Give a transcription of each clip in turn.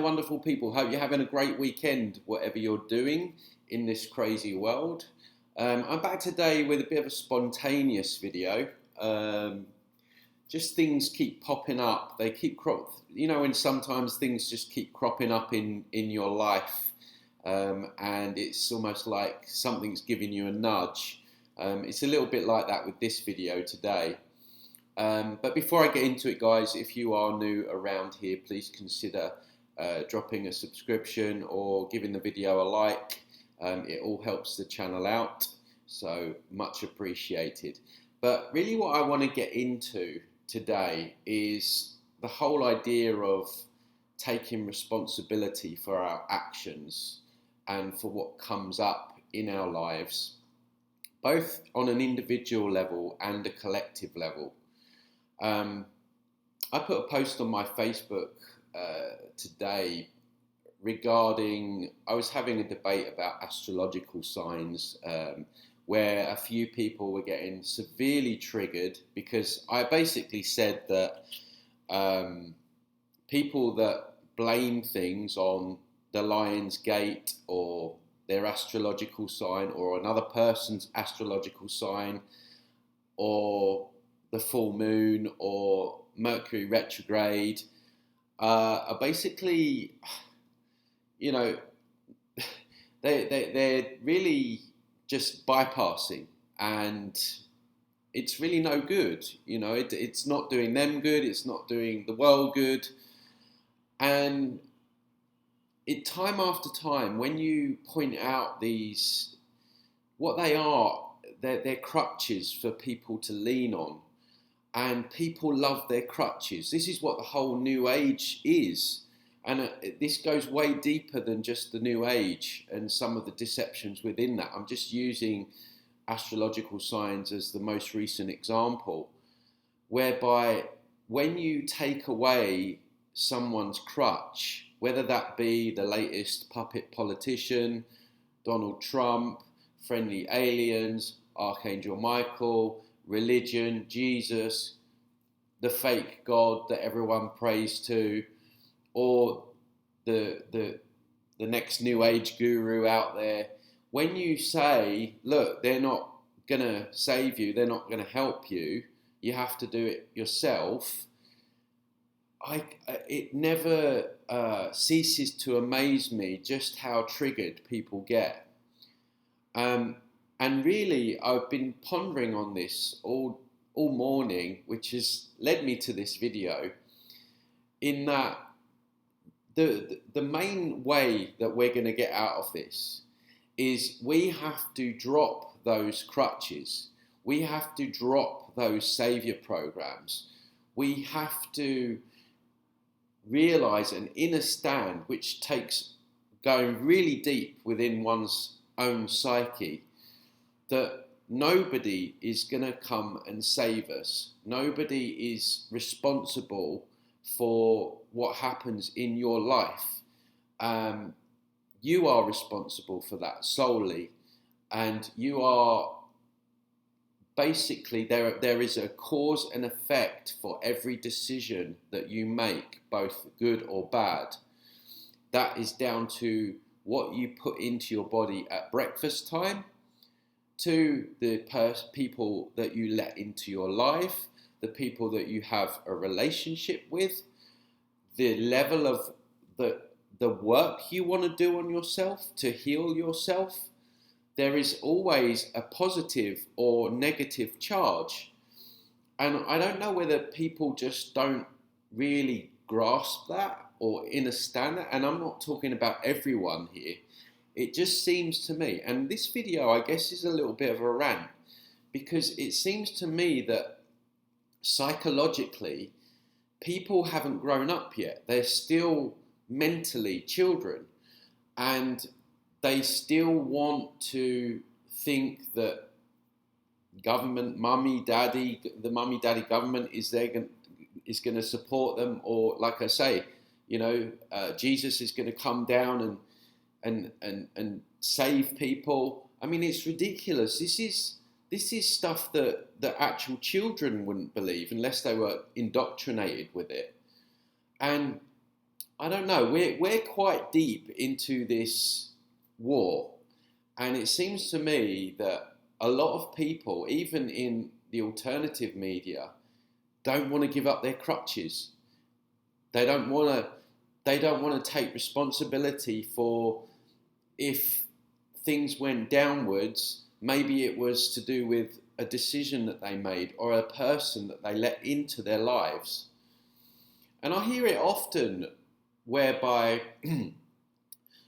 wonderful people. Hope you're having a great weekend, whatever you're doing in this crazy world. I'm back today with a bit of a spontaneous video. Just things keep popping up. They keep when sometimes things just keep cropping up in your life, and it's almost like something's giving you a nudge. It's a little bit like that with this video today. But before I get into it, guys, if you are new around here, please consider dropping a subscription or giving the video a like. It all helps the channel out, so much appreciated. But really what I want to get into today is the whole idea of taking responsibility for our actions and for what comes up in our lives, both on an individual level and a collective level. I put a post on my Facebook today regarding, I was having a debate about astrological signs, where a few people were getting severely triggered because I basically said that people that blame things on the Lion's Gate or their astrological sign or another person's astrological sign or the full moon or Mercury retrograde are basically, they're really just bypassing, and it's really no good. It's not doing them good, it's not doing the world good. And time after time, when you point out these, what they are, they're crutches for people to lean on. And people love their crutches. This is what the whole New Age is. And this goes way deeper than just the New Age and some of the deceptions within that. I'm just using astrological signs as the most recent example, whereby when you take away someone's crutch, whether that be the latest puppet politician, Donald Trump, friendly aliens, Archangel Michael, religion, Jesus, the fake God that everyone prays to, or the next New Age guru out there, when you say, look, they're not going to save you, they're not going to help you, you have to do it yourself, it never ceases to amaze me just how triggered people get. And really, I've been pondering on this all morning, which has led me to this video, in that the main way that we're going to get out of this is we have to drop those crutches. We have to drop those saviour programs. We have to realise an inner stand, which takes going really deep within one's own psyche, that nobody is going to come and save us. Nobody is responsible for what happens in your life. You are responsible for that solely, and you are basically, there is a cause and effect for every decision that you make, both good or bad. That is down to what you put into your body at breakfast time, to the people that you let into your life, the people that you have a relationship with, the level of the work you want to do on yourself to heal yourself. There is always a positive or negative charge. And I don't know whether people just don't really grasp that or understand that. And I'm not talking about everyone here. It just seems to me, and this video, I guess, is a little bit of a rant, because it seems to me that psychologically, people haven't grown up yet. They're still mentally children, and they still want to think that government, the mummy daddy government is going to support them, or like I say, Jesus is going to come down and save people. I mean, it's ridiculous. This is stuff that actual children wouldn't believe unless they were indoctrinated with it. And I don't know. We're quite deep into this war, and it seems to me that a lot of people, even in the alternative media, don't want to give up their crutches. They don't want to. They don't want to take responsibility for if things went downwards. Maybe it was to do with a decision that they made or a person that they let into their lives. And I hear it often whereby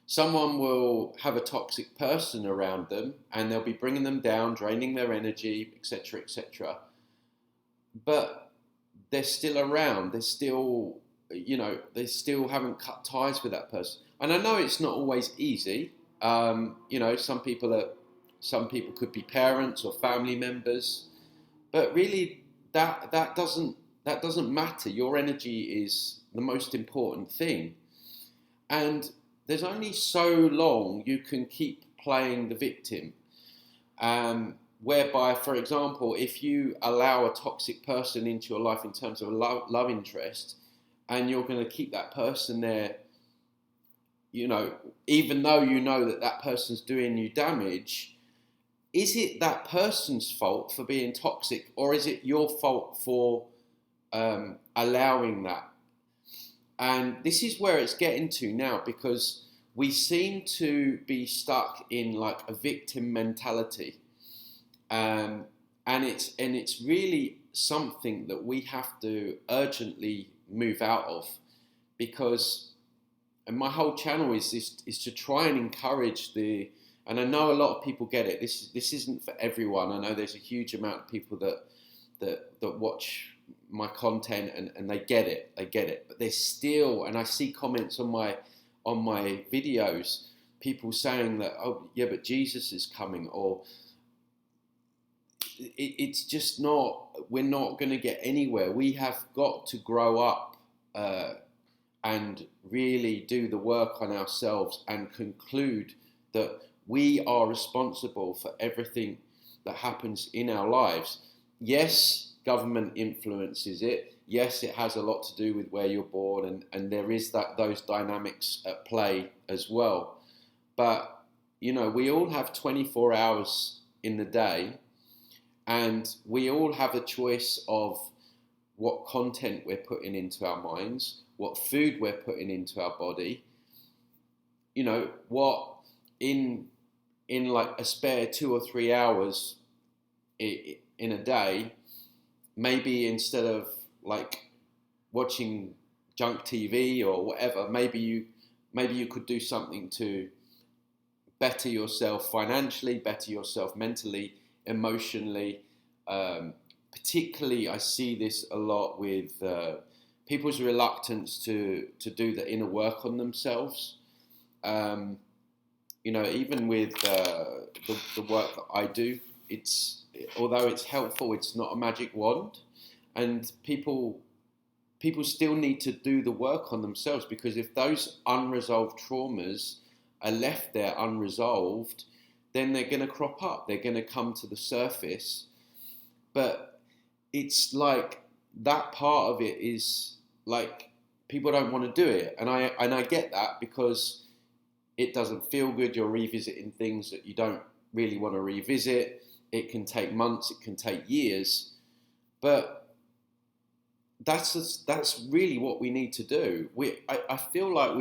someone will have a toxic person around them and they'll be bringing them down, draining their energy, etc., etc. But they're still around. They're still, they still haven't cut ties with that person. And I know it's not always easy. Some people could be parents or family members, but really that doesn't matter. Your energy is the most important thing, and there's only so long you can keep playing the victim. Whereby, for example, if you allow a toxic person into your life in terms of a love interest, and you're going to keep that person there, even though you know that that person's doing you damage, is it that person's fault for being toxic, or is it your fault for allowing that? And this is where it's getting to now, because we seem to be stuck in like a victim mentality, and it's really something that we have to urgently move out of, because, and my whole channel is to try and encourage and I know a lot of people get it. This isn't for everyone. I know there's a huge amount of people that watch my content and they get it. But there's still, and I see comments on my videos, people saying that, oh yeah, but Jesus is coming, or it's just not. We're not going to get anywhere. We have got to grow up and really do the work on ourselves and conclude that we are responsible for everything that happens in our lives. Yes, government influences it. Yes, it has a lot to do with where you're born, and there is those dynamics at play as well. But, we all have 24 hours in the day, and we all have a choice of what content we're putting into our minds, what food we're putting into our body, what in like a spare 2 or 3 hours in a day, maybe instead of like watching junk TV or whatever, maybe you could do something to better yourself financially, better yourself mentally, emotionally. Particularly, I see this a lot with people's reluctance to do the inner work on themselves. Even with the work that I do, although it's helpful, it's not a magic wand, and people still need to do the work on themselves, because if those unresolved traumas are left there unresolved, then they're going to crop up, they're going to come to the surface. But it's like that part of it is like people don't want to do it, and I get that, because it doesn't feel good. You're revisiting things that you don't really want to revisit. It can take months, it can take years, but that's really what we need to do. I feel like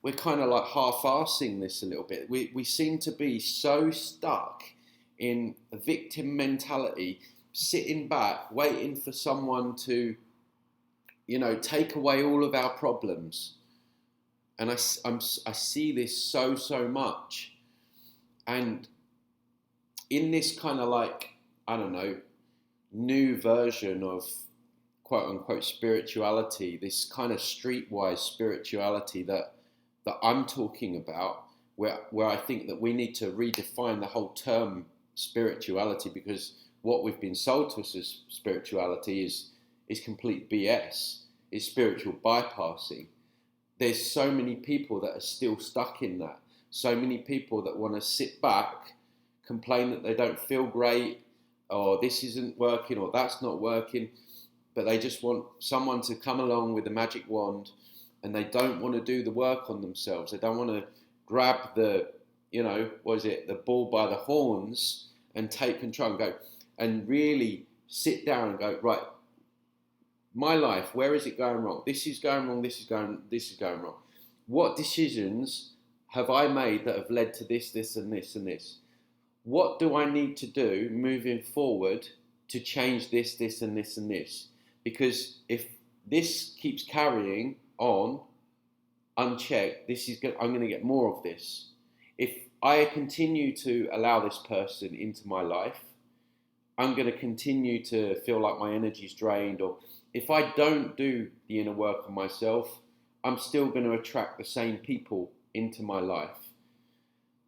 we're kind of like half-arsing this a little bit. We seem to be so stuck in a victim mentality, sitting back, waiting for someone to, take away all of our problems. And I see this so much. And in this kind of like, I don't know, new version of quote unquote spirituality, this kind of streetwise spirituality that I'm talking about, where I think that we need to redefine the whole term spirituality, because what we've been sold to us as spirituality is complete BS, is spiritual bypassing. There's so many people that are still stuck in that. So many people that want to sit back, complain that they don't feel great, or this isn't working, or that's not working, but they just want someone to come along with a magic wand and they don't want to do the work on themselves. They don't want to grab the, the bull by the horns and take control and go and really sit down and go, right, my life, where is it going wrong? This is going wrong, this is going wrong. What decisions have I made that have led to this, this, and this, and this? What do I need to do moving forward to change this, this, and this, and this? Because if this keeps carrying on unchecked, I'm going to get more of this. If I continue to allow this person into my life, I'm going to continue to feel like my energy's drained. Or if I don't do the inner work on myself, I'm still going to attract the same people into my life.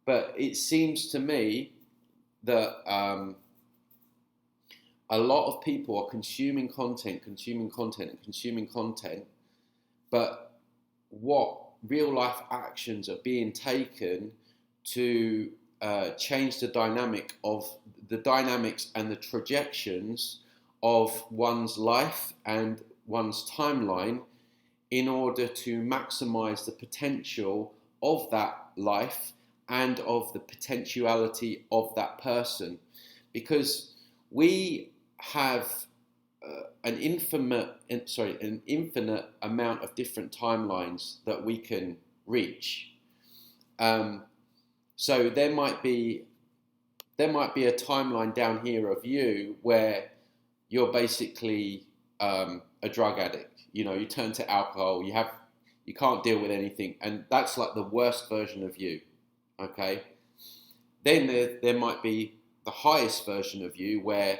But it seems to me that a lot of people are consuming content, but what real life actions are being taken to change the dynamics and the trajectories of one's life and one's timeline in order to maximize the potential of that life and of the potentiality of that person. Because we have an infinite amount of different timelines that we can reach. So there might be a timeline down here of you where you're basically a drug addict. You turn to alcohol. You can't deal with anything, and that's like the worst version of you. Okay. Then there might be the highest version of you where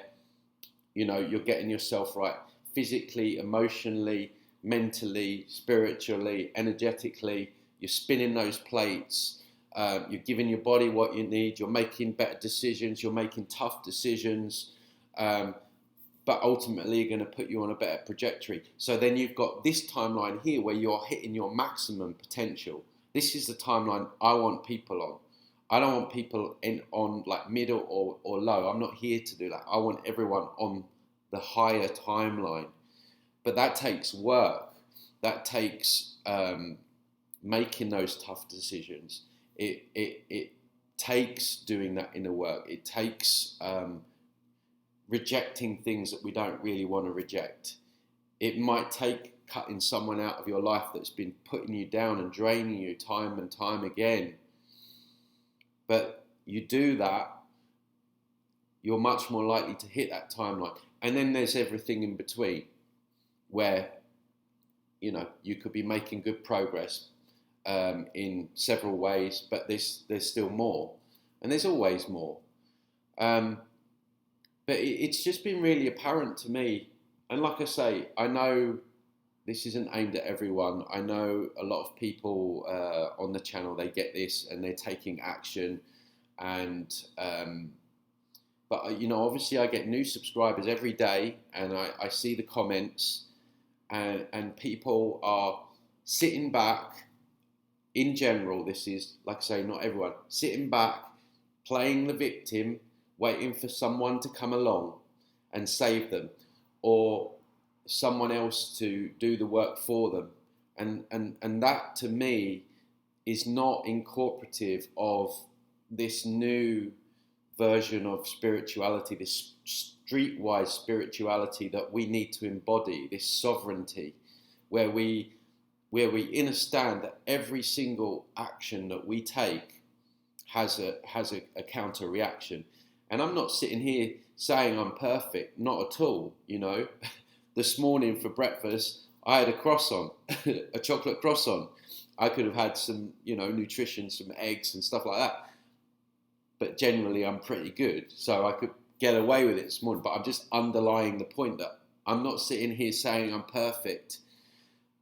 you're getting yourself right physically, emotionally, mentally, spiritually, energetically. You're spinning those plates. You're giving your body what you need. You're making better decisions. You're making tough decisions. But ultimately, you're going to put you on a better trajectory. So then you've got this timeline here where you're hitting your maximum potential. This is the timeline I want people on. I don't want people on like middle or low. I'm not here to do that. I want everyone on the higher timeline. But that takes work. That takes making those tough decisions. It takes doing that inner work. It takes rejecting things that we don't really want to reject. It might take cutting someone out of your life that's been putting you down and draining you time and time again. But you do that, you're much more likely to hit that timeline. And then there's everything in between where, you could be making good progress in several ways, but there's still more. And there's always more. But it's just been really apparent to me. And like I say, I know this isn't aimed at everyone. I know a lot of people on the channel, they get this and they're taking action. And but obviously I get new subscribers every day, and I see the comments, and people are sitting back. In general, this is, like I say, not everyone, sitting back, playing the victim, waiting for someone to come along and save them, or someone else to do the work for them. And that, to me, is not incorporative of this new version of spirituality, this streetwise spirituality that we need to embody, this sovereignty, where we understand that every single action that we take has a counter reaction. And I'm not sitting here saying I'm perfect, not at all. This morning for breakfast I had a croissant, a chocolate croissant. I could have had some nutrition, some eggs and stuff like that, but generally I'm pretty good, so I could get away with it this morning. But I'm just underlying the point that I'm not sitting here saying I'm perfect.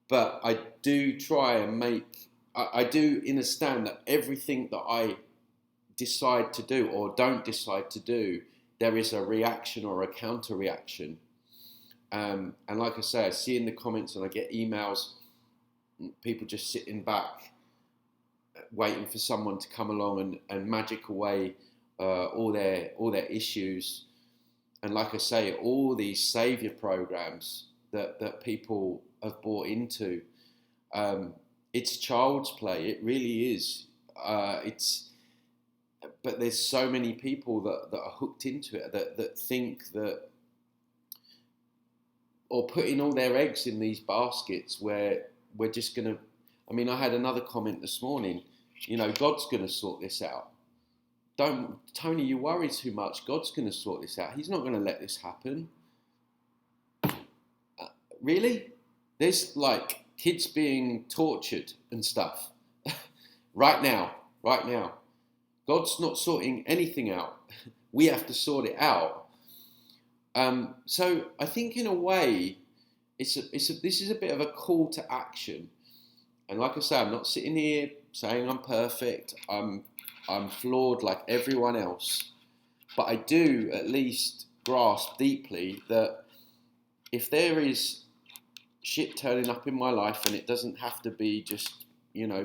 But I do try and I do understand that everything that I decide to do or don't decide to do, there is a reaction or a counter reaction. And like I say, I see in the comments and I get emails, people just sitting back, waiting for someone to come along and magic away all their issues. And like I say, all these saviour programs that people have bought into, It's child's play. It really is. But there's so many people that are hooked into it, that think that, or putting all their eggs in these baskets where we're just going to. I mean, I had another comment this morning. God's going to sort this out. Don't, Tony, you worry too much. God's going to sort this out. He's not going to let this happen. Really? There's like kids being tortured and stuff right now. God's not sorting anything out. We have to sort it out. So I think in a way, this is a bit of a call to action. And like I say, I'm not sitting here saying I'm perfect. I'm flawed like everyone else. But I do at least grasp deeply that if there is shit turning up in my life, and it doesn't have to be just,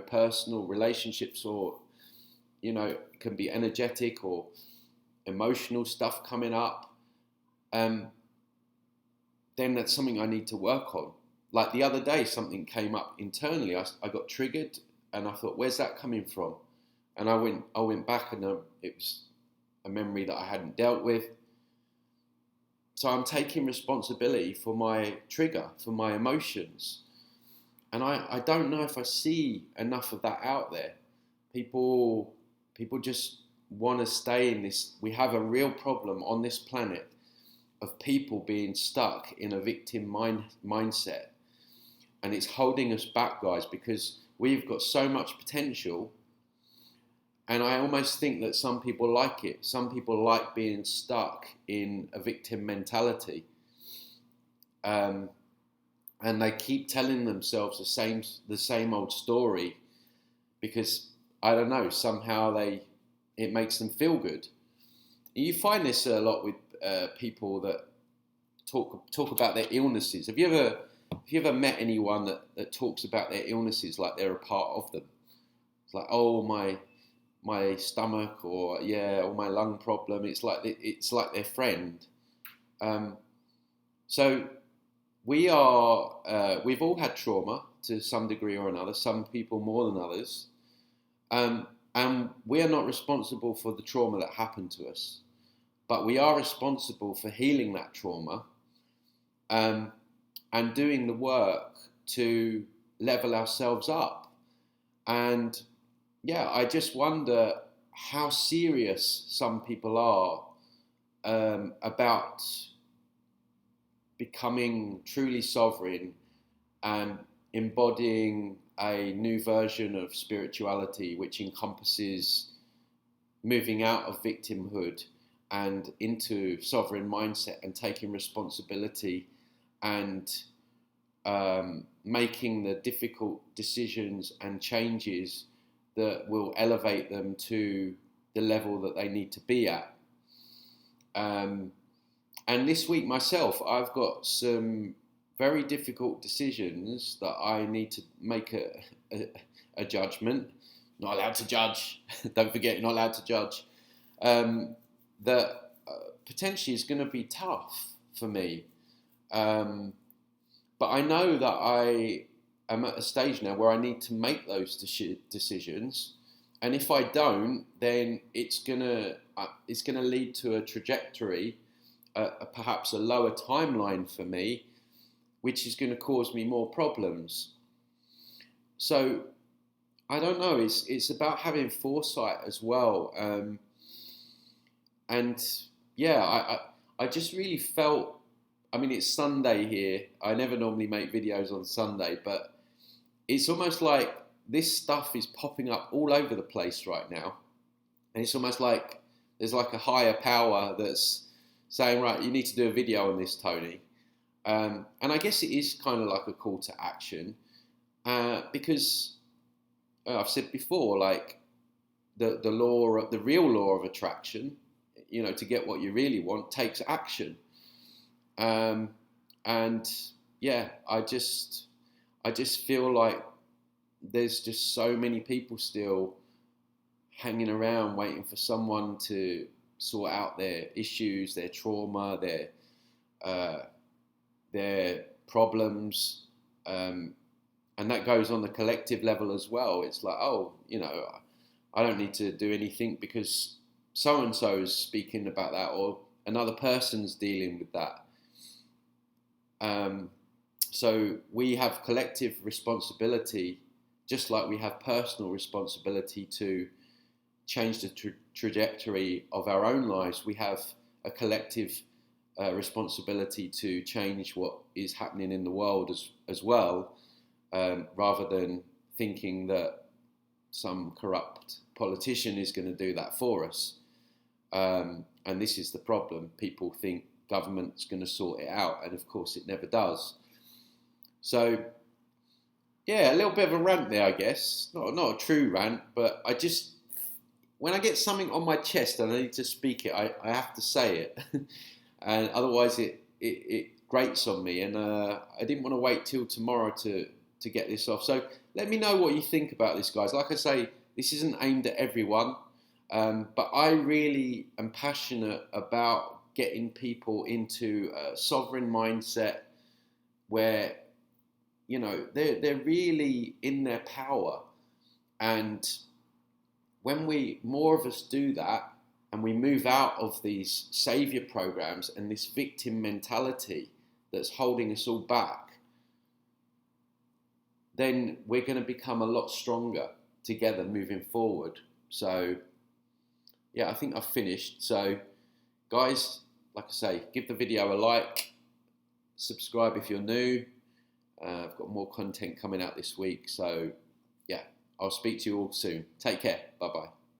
personal relationships, or, it can be energetic or emotional stuff coming up, then that's something I need to work on. Like the other day, something came up internally. I got triggered, and I thought, where's that coming from? And I went back, and it was a memory that I hadn't dealt with. So I'm taking responsibility for my trigger, for my emotions. And I don't know if I see enough of that out there. People just want to stay in this. We have a real problem on this planet of people being stuck in a victim mindset. And it's holding us back, guys, because we've got so much potential. And I almost think that some people like it. Some people like being stuck in a victim mentality. And they keep telling themselves the same old story because, I don't know, somehow it makes them feel good. You find this a lot with people that talk about their illnesses. Have you ever met anyone that talks about their illnesses like they're a part of them? It's like, oh, my stomach, or my lung problem. It's like their friend. So we've all had trauma to some degree or another. Some people more than others, and we are not responsible for the trauma that happened to us, but we are responsible for healing that trauma, and doing the work to level ourselves up. And I just wonder how serious some people are about becoming truly sovereign and embodying a new version of spirituality, which encompasses moving out of victimhood and into sovereign mindset and taking responsibility and making the difficult decisions and changes that will elevate them to the level that they need to be at. And this week myself, I've got some very difficult decisions that I need to make a judgment. Not allowed to judge. Don't forget, you're not allowed to judge. That potentially is going to be tough for me. But I know that I am at a stage now where I need to make those decisions, and if I don't, then it's gonna lead to a trajectory, perhaps a lower timeline for me, which is going to cause me more problems. So I don't know. It's about having foresight as well, and I just really felt. I mean, it's Sunday here. I never normally make videos on Sunday, but it's almost like this stuff is popping up all over the place right now. And it's almost like there's like a higher power that's saying, right, you need to do a video on this, Tony. And I guess it is kind of like a call to action because I've said before, like the real law of attraction, to get what you really want takes action. I just feel like there's just so many people still hanging around waiting for someone to sort out their issues, their trauma, their problems, and And that goes on the collective level as well. It's like, oh, you know, I don't need to do anything because so and so is speaking about that, or another person's dealing with that. So we have collective responsibility, just like we have personal responsibility to change the trajectory of our own lives. We have a collective responsibility to change what is happening in the world as well, rather than thinking that some corrupt politician is going to do that for us. And this is the problem. People think government's going to sort it out, and of course it never does. So, yeah, a little bit of a rant there, I guess. Not a true rant, but I just, when I get something on my chest and I need to speak it, I have to say it. And otherwise it grates on me. And I didn't want to wait till tomorrow to get this off. So let me know what you think about this, guys. Like I say, this isn't aimed at everyone. But I really am passionate about getting people into a sovereign mindset where, you know, they're really in their power. And when more of us do that, and we move out of these saviour programs and this victim mentality that's holding us all back, then we're going to become a lot stronger together moving forward. So, yeah, I think I've finished. So, guys, like I say, give the video a like, subscribe if you're new. I've got more content coming out this week. So, yeah, I'll speak to you all soon. Take care. Bye-bye.